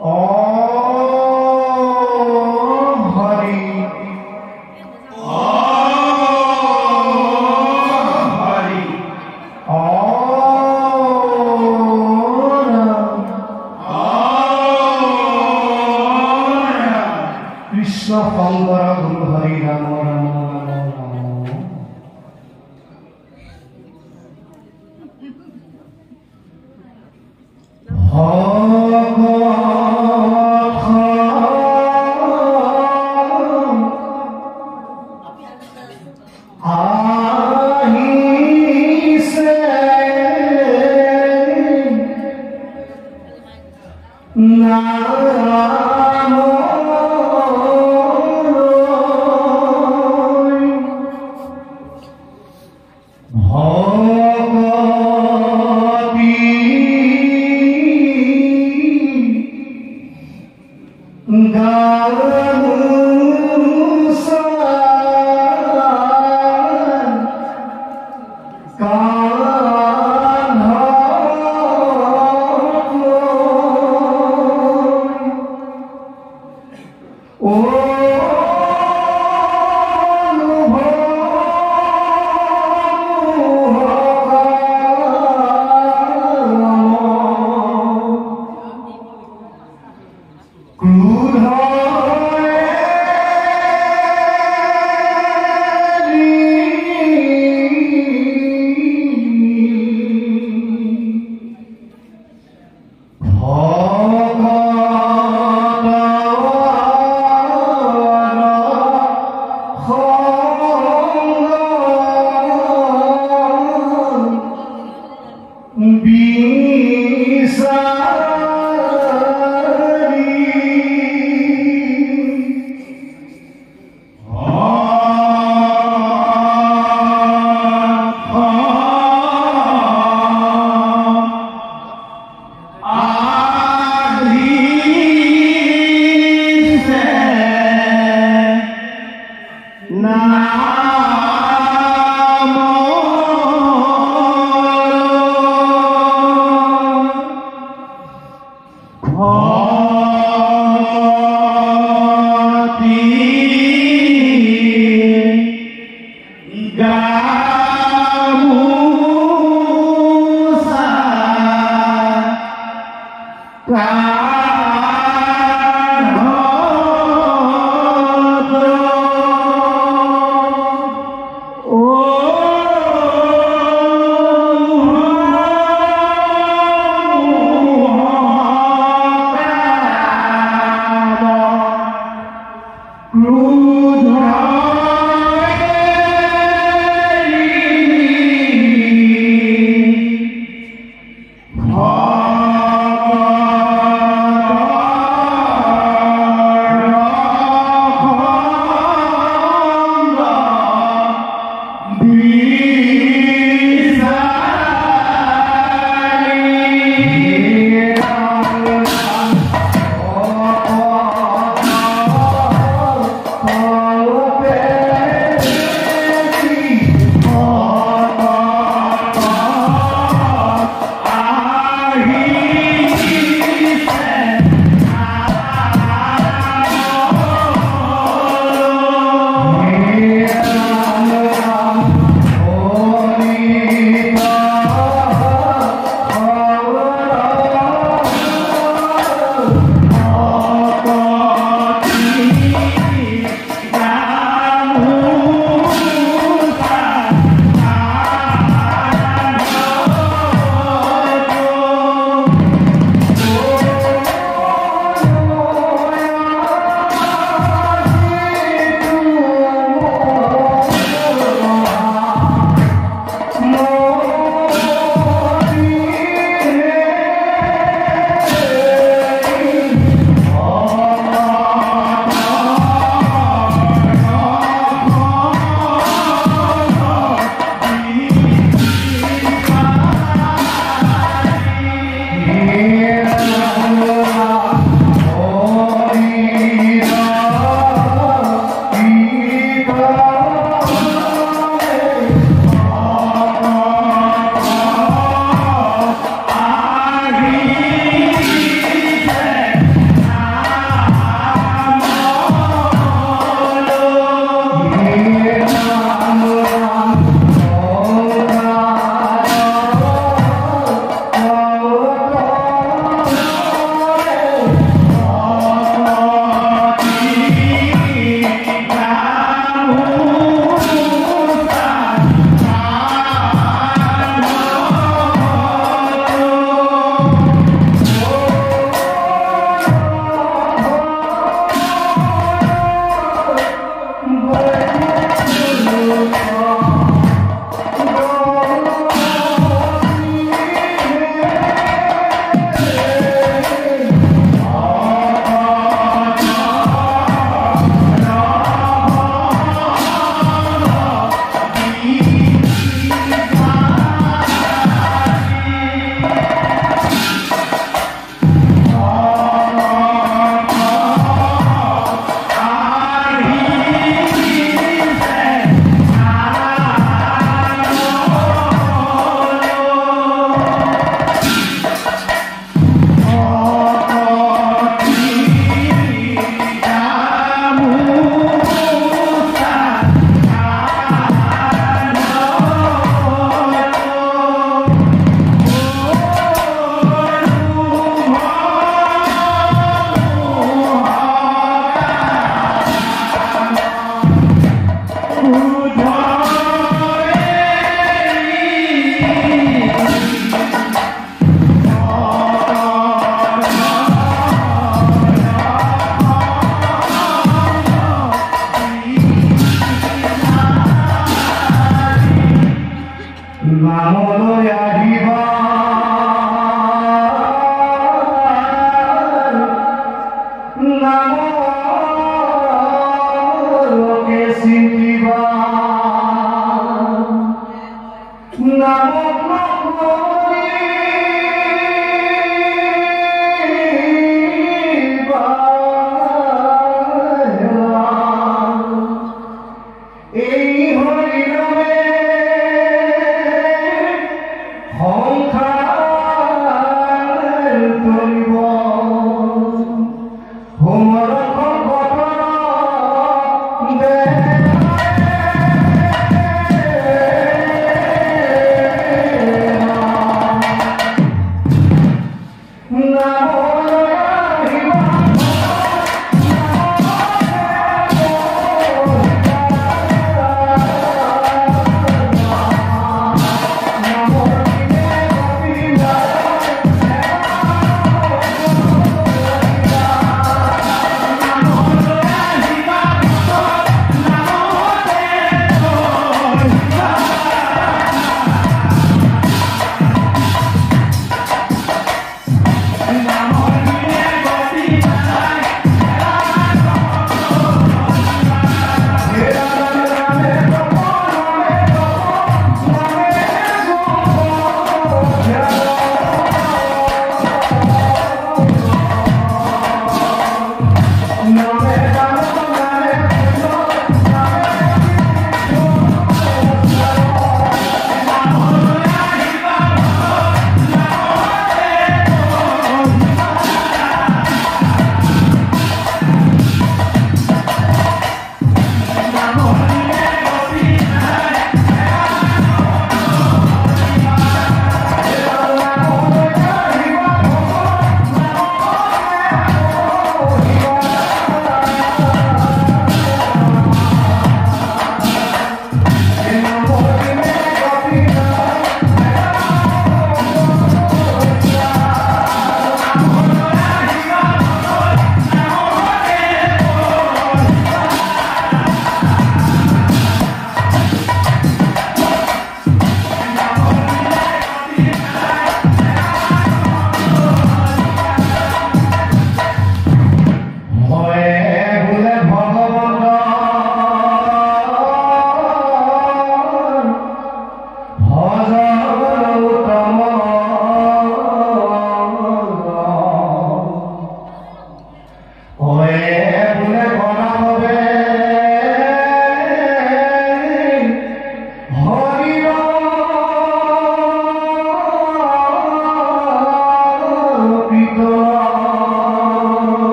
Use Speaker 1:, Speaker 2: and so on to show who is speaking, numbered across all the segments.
Speaker 1: Oh,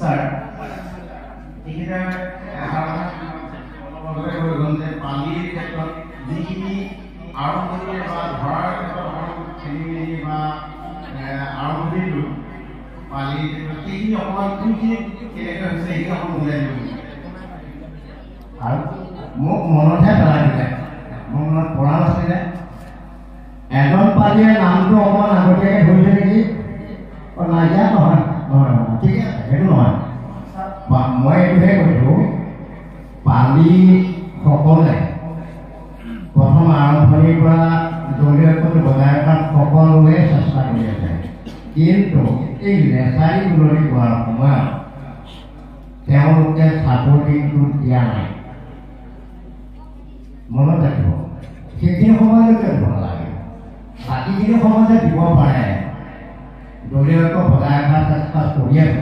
Speaker 1: Sir, ini kita আৰম্ভণিৰ বা ধৰাৰ ক্ষেত্ৰত অকণমান খেলি মেলি বা আৰম্ভণিটো পালি সেইখিনি অকণমান কোনখিনি কেনেকৈ হৈছে সেইখিনি অকণমান বুজাই দিব।
Speaker 2: আৰু মোক মনতহে পেলাই দিলে, মোৰ মনত পৰা নাছিলে। এজন পালিয়ে নামটো অকণমান আগতীয়াকৈ ধৰিছে নেকি? নাইকিয়া নহয় নহয় নহয়, ঠিক আছে, সেইটো নহয়। মই এইটোহে কৈছোঁ, পালিসকলে প্ৰথম আৰম্ভণিৰ পৰা দলীয়কৈ বজাই ৰখাত সকলোৱে চেষ্টা কৰি আছে, কিন্তু এই লেচাৰী তুলনি হোৱাৰ সময়ত তেওঁলোকে চাপৰ্টিংটো দিয়া নাই। মনত ৰাখিব, সেইখিনি সময়লৈকে দিব নালাগে, বাকীখিনি সময়তে দিব পাৰে। দলীয়কৈ বজাই ৰখাৰ চেষ্টা কৰি আছে,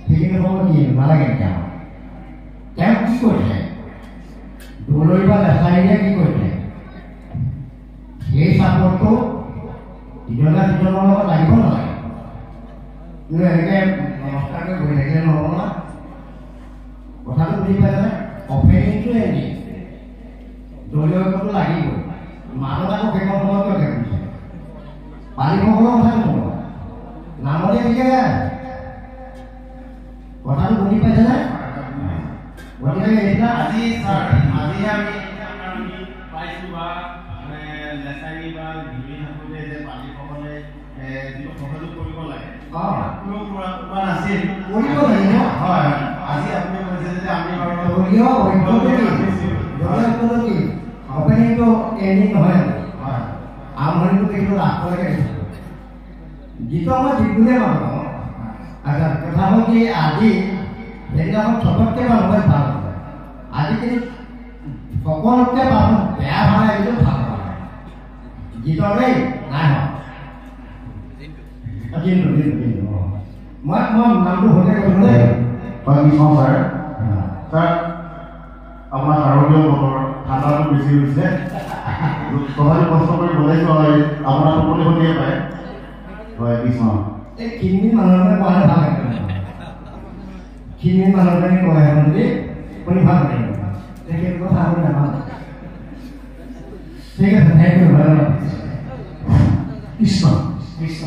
Speaker 2: সেইখিনি সময় কি নালাগে। তেওঁ কি কৰিছে, দলৈ বা লেচাৰীয়ে কি কৰিছে, সেই চাপৰ্টটো ইজনে সিজনৰ লগত লাগিব নালাগে। কিন্তু এনেকৈ নমস্কাৰকৈ গৈ থাকিলে নহ'ব না। কথাটো বুজি পাইছেনে? অপেনিংটো এনে দলীয়টো লাগিবই। মানুহ আকৌ সেইখন সময়ত কিয় কৰিছে, পালিসকলৰ কথাটো নকওঁ, নামতে ঠিকে কথাটো বুজি পাইছেনে? গতিকে এতিয়া
Speaker 1: আজি আজি আমি পাইছোঁ বা লেচাৰী বা ঘূৰি থাকোঁতে যে পালিসকলে যিটো সহযোগ কৰিব লাগে কোনো নাছিল,
Speaker 2: কৰিব লাগিব।
Speaker 1: হয়, আজি আপুনি কৈছে যে আমি
Speaker 2: অপেনিংটো এণ্ডিং নহয়, আৰম্ভণিটো কিন্তু লাষ্টলৈকে দিছোঁ। যিটো আমাৰ যিটোহে মানুহ। আচ্ছা, কথা হ'ল কি, আজি সেইদিনাখন চবতকৈ মানুহে ভাল পালে, আজি কিন্তু সকলোতকৈ মানুহ বেয়া ভাল লাগিলেও ভাল পালে। গীতৰ দেই নাই হোৱা মই নামটো ভালকৈ কৈছোঁ দেই।
Speaker 3: ছাৰ ছাৰ আপোনাৰ শাৰদীয় বতৰ ঠাণ্ডাটো বেছি হৈছে, তথাপি কষ্ট কৰি বজাইছোঁ আৰু আপোনাৰ টোপনি খতিয়ে পায়। হয়, কৃষ্ণ
Speaker 2: এই খিনমিন মানুহজনে কোৱাহে ভাল লাগে, খিনমিন মানুহজনে কয় যদি শুনি ভাল লাগে, সেইটো কথা আমি নাপাওঁ। ঠিক আছে, থেংক ইউ, ধন্যবাদ।
Speaker 4: কৃষ্ণ কৃষ্ণ,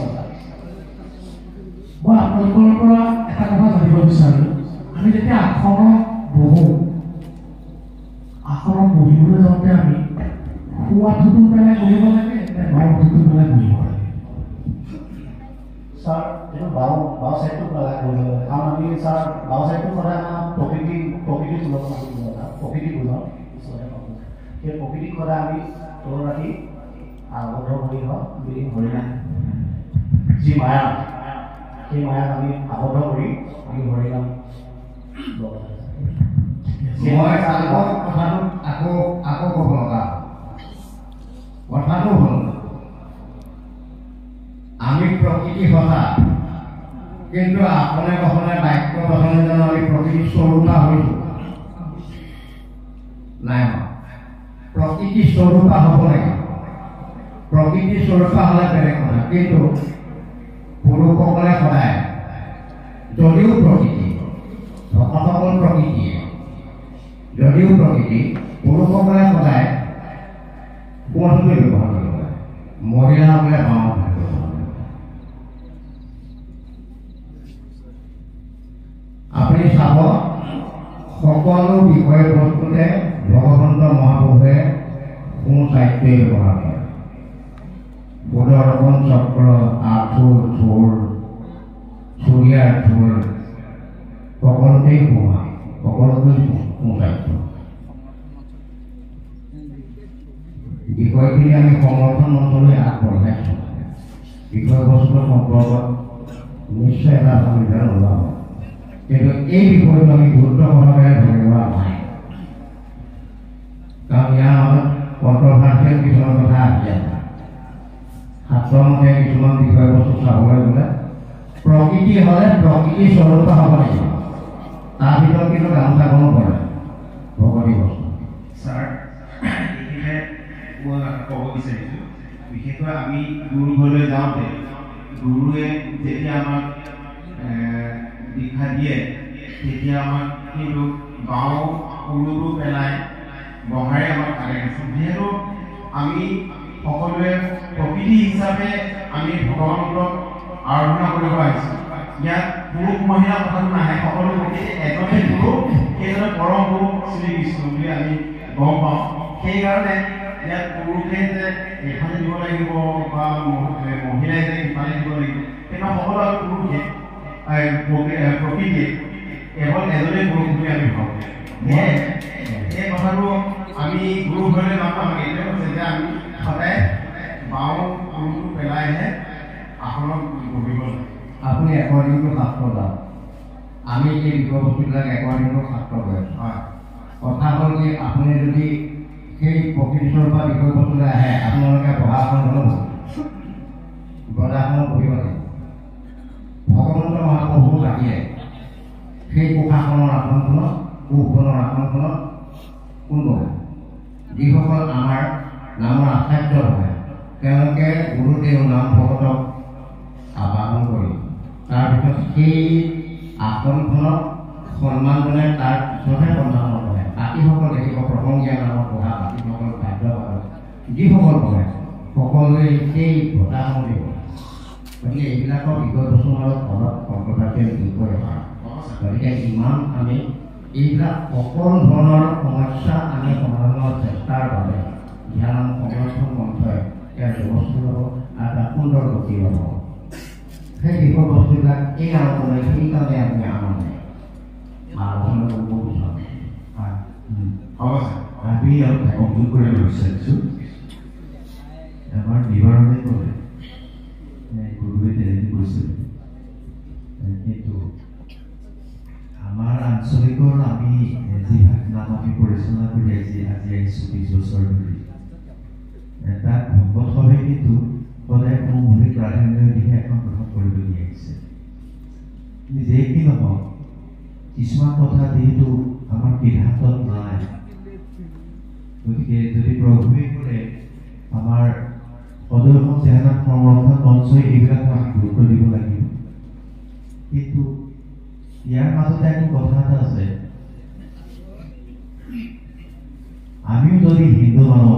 Speaker 4: মই আপোনালোকৰ পৰা এটা কথা জানিব বিচাৰোঁ। আমি যেতিয়া আসনত বহিবলৈ যাওঁতে আমি শোৱাটোতো পেলাই বহিব লাগে নে বাওঁটো পেলাই বহিব লাগে?
Speaker 3: ছাৰ এইটো বাওঁ ছাইডটো পেলাই কৰিব লাগে, কাৰণ আমি ছাৰ বাওঁ ছাইডটো সদায় আমাৰ প্ৰকৃতি তুলনা প্ৰকৃতি গুণৰ সেই প্ৰকৃতিক সদায় আমি তল ৰাখি আবদ্ধ কৰি হওক বুলি হৰিণা যি মায়া, সেই মায়াক আমি আবদ্ধ কৰি আমি হৰিনাম
Speaker 2: মই কথাটো আকৌ ক'ব লগা। কথাটো হ'ল আমি প্ৰকৃতি সঁচা, কিন্তু আসনে বসনে বাক্য বচনে জানো আমি প্ৰকৃতিৰ স্বৰূপা হৈছোঁ নাই? প্ৰকৃতিৰ স্বৰূপা হ'ব লাগিব। প্ৰকৃতিৰ স্বৰূপা হ'লে বেলেগ কথা, কিন্তু পুৰুষসকলে সদায় যদিও প্ৰকৃতি, ভকতসকল প্ৰকৃতিয়ে যদিও প্ৰকৃতি, পুৰুষসকলে সদায় কোনটোৱে ব্যৱহাৰ কৰিব লাগে, মহিলাসকলে বাওঁ। আপুনি চাব, সকলো বিষয়বস্তুতে ভগৱন্ত মহাপুৰুষে সোঁ চাইডটোৱে ব্যৱহাৰ কৰে। সুদৰ্শন চক্ৰ, আঁঠুৰ থোৰ, চুৰিয়াৰ থোৰ, সকলোতেই সোঁ, সকলোতেই সোঁ চাইড। বিষয়খিনি আমি সমৰ্থন অঞ্চললৈ আগবঢ়াইছোঁ। বিষয়বস্তুৰ সম্পৰ্কত নিশ্চয় এটা সংবিধান ওলাব, কিন্তু এই বিষয়টো আমি গুৰুত্ব সহকাৰে ধৰি লোৱা নাই, কাৰণ ইয়াৰ মাজত কণ্ট্ৰভাৰ্চিয়েল কিছুমান কথা আহি আছে। শাস্ত্ৰমতে কিছুমান বিষয়বস্তু চাবলৈ গ'লে প্ৰকৃতি হ'লে প্ৰকৃতিৰ স্বৰূপা হ'ব লাগিব, তাৰ ভিতৰত কিন্তু গামোচাখনো পৰে ভগৱতী বস্তু।
Speaker 1: ছাৰ, এইখিনিতে মই ক'ব বিচাৰিছোঁ, বিশেষকৈ আমি গুৰু ঘৰলৈ যাওঁতে গুৰুৱে যেতিয়া আমাক দীক্ষা দিয়ে, তেতিয়া আমাক কিন্তু বাওঁ উৰুটো পেলাই বহাৰে আমাক আগে দিছিল। যিহেতু আমি সকলোৱে প্ৰকৃতি হিচাপে আমি ভগৱানক আৰাধনা কৰিব আহিছোঁ। ইয়াত পুৰুষ মহিলা কথাটো নাহে, সকলো প্ৰকৃতি এজনেই পুৰুষ, সেইজনে পৰম পুৰুষ শ্ৰীকৃষ্ণ বুলি আমি গম পাওঁ। সেইকাৰণে ইয়াত পুৰুষে যে এইফালে দিব লাগিব বা মহিলাই যে ইফালে দিব লাগিব, কিন্তু সকলো আমি পুৰুষে প্ৰকৃতিয়ে কেৱল এজনেই পুৰুষ বুলি আমি ভাবোঁ। এই কথাটো আমি গুৰু ঘৰলৈ যাওঁতে আমাক এইটোৱে কৈছে যে আমি সদায় বাওঁ পুৰুষটো পেলাইহে আসনত বহিব লাগে।
Speaker 2: আপুনি একৰ্ডিংটো শাস্ত্ৰ যাওক, আমি এই বিষয়বস্তুবিলাক একৰ্ডিংটো শাস্ত্ৰ গৈ আছোঁ। কথা হ'ল কি, আপুনি যদি সেই প্ৰকৃতিৰ পৰা বিষয়বস্তুলৈ আহে, আপোনালোকে বহাখনত বজাৰখনত বহিব লাগিব। ভগৱন্ত মহাপ্ৰভু লাগিলে সেই কোষাসনৰ আসনখনত, কোষখনৰ আসনখনত কোন বহে? যিসকল আমাৰ নামৰ আচাৰ্য বহে, তেওঁলোকে গুৰুদেৱ নাম ভকতক আবাহন কৰি তাৰপিছত সেই আসনখনক সন্মান জনাই তাৰ পিছতহে সন্মানত বহে। বাকীসকল দেখিব প্ৰসংগীয়া নামত বহা বাকীসকল বাধ্যবাধক যিসকল বহে সকলোৱে সেই বঁটাখন দিব। গতিকে এইবিলাকৰ বিষয়বস্তু মাজত অলপ কণ্ট্ৰভাৰ্চিয়েল বিষয় হয়। গতিকে ইমান আমি এইবিলাক সকলো ধৰণৰ সমস্যা আমি সমাধানৰ চেষ্টাৰ বাবে ধ্যান সংৰক্ষণ মন্ত্ৰই ইয়াৰ ব্যৱস্থা ল'ব আৰু এটা সুন্দৰ গতি ল'ব। সেই বিষয়বস্তুবিলাক এই আলোচনাই সেইকাৰণে আমি আনন্দ আলোচনা কৰিব বিচাৰোঁ।
Speaker 1: হ'ব ছাৰ,
Speaker 5: আমি ইয়াত কমপ্লিট কৰিব বিচাৰিছোঁ। আমাৰ নিবাৰণে কৰে গুৰুৱে তেনেকৈ কৈছিল, কিন্তু আমাৰ আঞ্চলিকৰ আমি যি নাম আমি পৰিচালনা কৰি আজি আহিছোঁ 20 বছৰ ধৰি, তাত ভকতভাৱে কিন্তু সদায় মৌলিক প্ৰাধান্য দিশে এখন গ্ৰহণ কৰিবলৈ আহিছে। যি কি নহওক, কিছুমান কথা যিহেতু আমাৰ সিদ্ধান্তত নাই, গতিকে যদি প্ৰভুৱে কৰে আমাৰ সদৌ চেহেৰা সংৰক্ষণ মঞ্চই এইবিলাক আমি গুৰুত্ব দিব লাগিব। কিন্তু ইয়াৰ মাজতে একো কথা এটা আছে, আমিও যদি হিন্দু মানুহ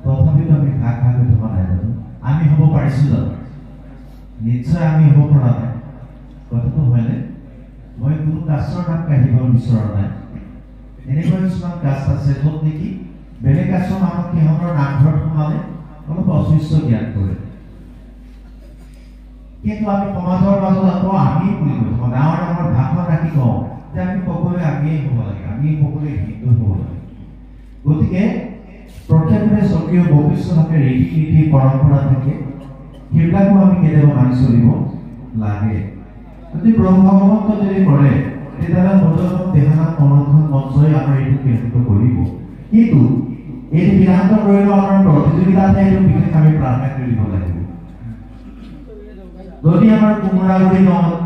Speaker 5: তথাপিতো আমি ভাগ ভাগ হৈ থকা নাই জানো? আমি হ'ব পাৰিছোঁ জানো? নিশ্চয় আমি হ'ব পৰা নাই। কথাটো হয়নে? মই কোনো কাষ্টৰ নাম কাঢ়িব বিচৰা নাই। এনেকুৱা কিছুমান কাষ্ট আছে য'ত নেকি বেলেগ কাষ্টৰ মানুহ সিহঁতৰ নামঘৰত সোমালে অলপ অস্পৃশ্য জ্ঞান কৰে, কিন্তু আমি সমাজৰ মাজত আকৌ আমি বুলি কৈ থাকোঁ, ডাঙৰ ডাঙৰ ভাষণ ৰাখি কওঁ যে আমি সকলোৱে আমিয়েই হ'ব লাগে, আমি সকলোৱে হিন্দু হ'ব লাগে। গতিকে প্ৰত্যেকৰে স্বকীয় বৈশিষ্ট্য থাকে, ৰীতি নীতি পৰম্পৰা থাকে, সেইবিলাকো আমি কেতিয়াবা মানি চলিব লাগে। যদি প্ৰভু ভগৱন্ত যদি কৰে তেতিয়াহ'লে সদৌ দেহানাম সংৰক্ষণ মঞ্চই আমাৰ এইটো সিদ্ধান্ত কৰিব। কিন্তু এইটো সিদ্ধান্ত কৰিলেও আমাৰ প্ৰতিযোগিতাত এইটো বিশেষ আমি প্ৰাৰ্থনা কৰিব লাগিব। যদি আমাৰ কোমোৰাগুৰি গাঁৱত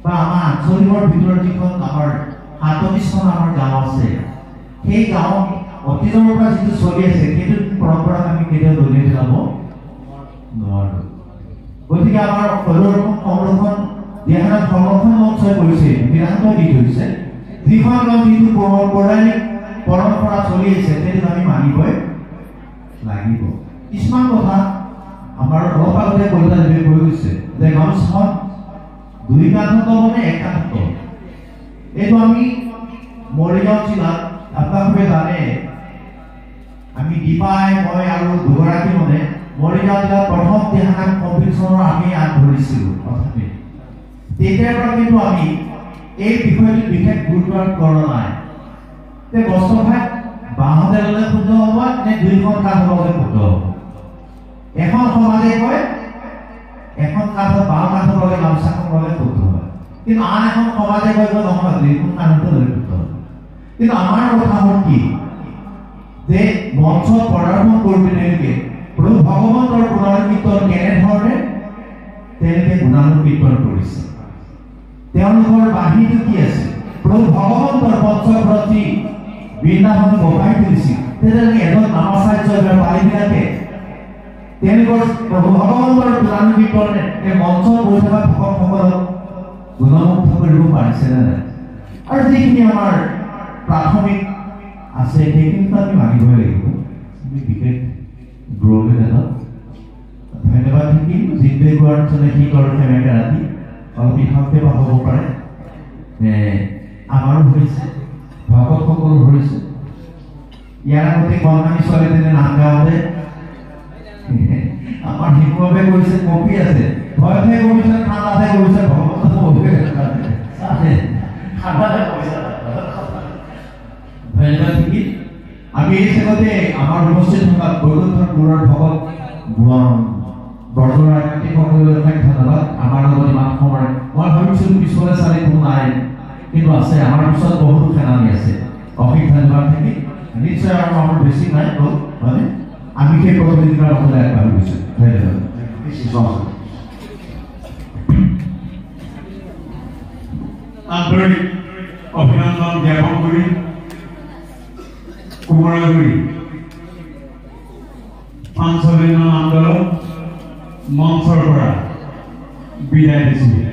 Speaker 5: বা আমাৰ আঞ্চলিকৰ ভিতৰত যিখন আমাৰ 37খন আমাৰ গাঁও আছে, সেই গাঁও অতীতৰ পৰা যিটো চলি আছে সেইটো পৰম্পৰাক আমি কেতিয়াও দলিয়াই যাব নোৱাৰোঁ। গতিকে আমাৰ সদৌ সংৰক্ষণ দেহানাম সংৰক্ষণ মঞ্চই কৰিছে, সিদ্ধান্ত দি থৈছে, যিখন গাঁও যিটো পৌৰাণিক পৰম্পৰা চলি আছে সেইটো আমি মানিবই লাগিব। কিছুমান কথা আমাৰ অলপ আগতে কলিতাদেৱে কৈ গৈছে যে গামোচাখন 2 কান্ধত মানে 1 কান্ধত। এইটো আমি মৰিগাঁও জিলাত আপোনালোকে জানে, আমি দীপাই মই আৰু দুগৰাকী মানে মৰিগাঁও জিলাত প্ৰথম দেহানাম কম্পিটিশ্যনৰ আমি আগধৰিছিলোঁ। তথাপি তেতিয়াৰ পৰা কিন্তু আমি এই বিষয়টো বিশেষ গুৰুত্ব কৰা নাই যে বস্ত্ৰভাগ বাঁহতে ল'লে শুদ্ধ হ'ব নে 2খন কাঠ ল'লে শুদ্ধ হ'ব। এখন সমাজে কয় এখন কাঠত 12 কাঠত ল'লে গামোচাখন ল'লে শুদ্ধ হয়, কিন্তু আন এখন সমাজে কয় যে নহয় 2খন কাঠতে ল'লে শুদ্ধ হয়। কিন্তু আমাৰ কথা হ'ল কি যে মঞ্চত পদাৰ্পণ কৰোঁতে তেওঁলোকে প্ৰভু ভগৱন্তৰ গুণানুকীৰ্তন কেনেধৰণে তেওঁলোকে গুণানুকীৰ্তন কৰিছে, তেওঁলোকৰ বাহিৰটো কি আছে, প্ৰভু ভগৱন্তৰ পঞ্চব্ৰতী বৃন্দাবন বহাই তুলিছিল। তেতিয়াহ'লে এজন নামাচাৰ্য পালিবিলাকে তেওঁলোকৰ প্ৰভু ভগৱন্তৰ গুণানুকীৰ্তনে এই মঞ্চত বহি থকা ভকতসকলক গুণমুগ্ধ কৰিব পাৰিছেনে নাই? আৰু যিখিনি আমাৰ প্ৰাথমিক আছে সেইখিনিতো আমি মানিবই লাগিব। বিবেকৰ শীতৰ সেমেকা ৰাতি অলপ ইফালতে পাব পাৰে আমাৰো হৈছে ভকতসকলো হৈছে ইয়াৰ আগতে কণমানি ছোৱালীজনীয়ে নাম গাওঁতে আমাৰ শিশুৱে কৈছে কপি আছে ভয়তে কৈছে ঠাণ্ডাতে কৈছে ভগৱান ধন্যবাদ ঠিকি আমি এই চেগতে আমাৰ উপস্থিত থকা বৈকুণ্ঠৰ মূৰৰ ভকত বৰজোৰা সকলোকে ধন্যবাদ আমাৰ লগত ইমান সময় মই ভাবিছিলোঁ পিছলৈ চালে কোনো নাই কিন্তু আছে আমাৰ পিছত বহুতো খেলানি আছে অশেষ ধন্যবাদ থাকি নিশ্চয় আৰু আমাৰ বেছি নাই মানে আমি সেই প্ৰতিযোগিতাৰ মতে আগবাঢ়ি গৈছোঁ ধন্যবাদ
Speaker 1: আন্তৰিক অভিনন্দন জ্ঞাপন কৰি কোমৰাগুৰি পাঞ্চলিন নামদল মঞ্চৰ পৰা বিদায় দিছোঁ।